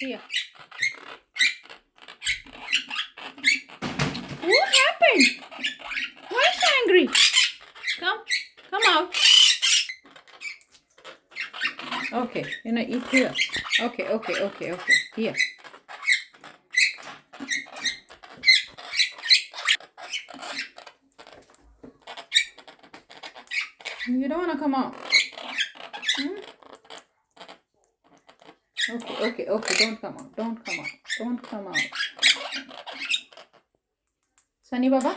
Here. What happened? Why is he angry? Come out. Okay, eat here. Okay. Here. You don't wanna come out. Hmm? Okay. Don't come out. Don't come out. Sunny Baba.